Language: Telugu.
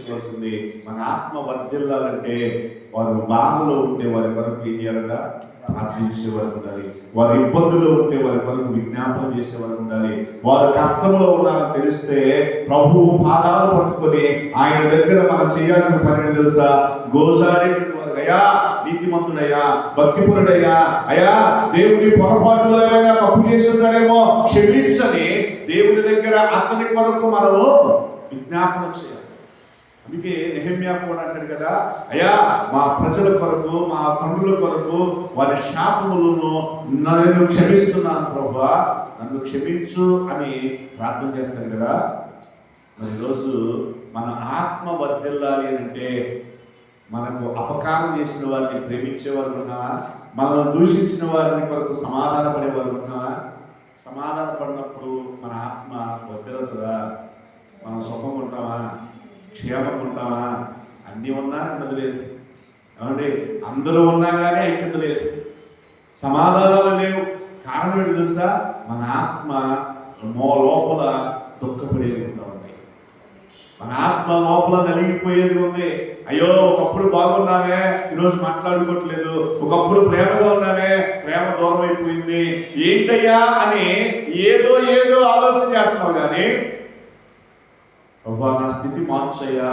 తెలుసుకోవాల్సింది, మన ఆత్మ వర్ధిల్లాలంటే వారు బాధలో ఉంటే వారి కొరకు ఏం చేయాలంట? ప్రార్థించేవారు ఉండాలి. వారి ఇబ్బందులు ఉంటే వారి కొరకు విజ్ఞాపన చేసేవారు ఉండాలి. వారు కష్టంలో ఉన్నారని తెలిస్తే ప్రభువు పాదాలు పట్టుకొని ఆయన దగ్గర మనం చేయాల్సిన పని తెలుసా? గోజాడేటువంటి వారు, అయ్యా నీతిమంతుడయ్యా, భక్తిపరుడయ్యా, అయ్యా దేవుడి పొరపాటులో ఏమైనా తప్పు చేస్తున్నాడేమో క్షమించని దేవుడి దగ్గర అతని కొరకు మనము విజ్ఞాపన చేయాలి. అందుకే నెహెమ్యా కూడా అంటాడు కదా, అయ్యా మా ప్రజల కొరకు, మా తండ్రుల కొరకు వారి శాపములను నేను క్షమిస్తున్నాను ప్రభువా, నన్ను క్షమించు అని ప్రార్థన చేస్తాను కదా. మరి ఈరోజు మన ఆత్మ వర్ధిల్లాలి అంటే మనకు అపకారం చేసిన వారిని ప్రేమించేవారు ఉన్నావా? మనల్ని దూషించిన వారిని కొరకు సమాధాన పడేవారు ఉన్నావా? సమాధాన పడినప్పుడు మన ఆత్మ వర్ధిల్లుతుందా? మనం సుఖంగా ఉంటామా? క్షేమంగా ఉంటామా? అన్నీ ఉన్నా నెమ్మది లేదు. ఏమంటే అందరూ ఉన్నా కానీ ఐక్యత లేదు, సమాధానాలు లేవు. కారణం ఏంటి తెలుసా? మన ఆత్మ లోపల దుఃఖపడేది ఉంటా ఉంది, మన ఆత్మ లోపల నలిగిపోయేది ఉంది. అయ్యో ఒకప్పుడు బాగున్నామే, ఈరోజు మాట్లాడుకోవట్లేదు. ఒకప్పుడు ప్రేమగా ఉన్నామే, ప్రేమ దూరం అయిపోయింది. ఏంటయ్యా అని ఏదో ఆలోచన చేస్తున్నావు కానీ నా స్థితి మార్చయ్యా,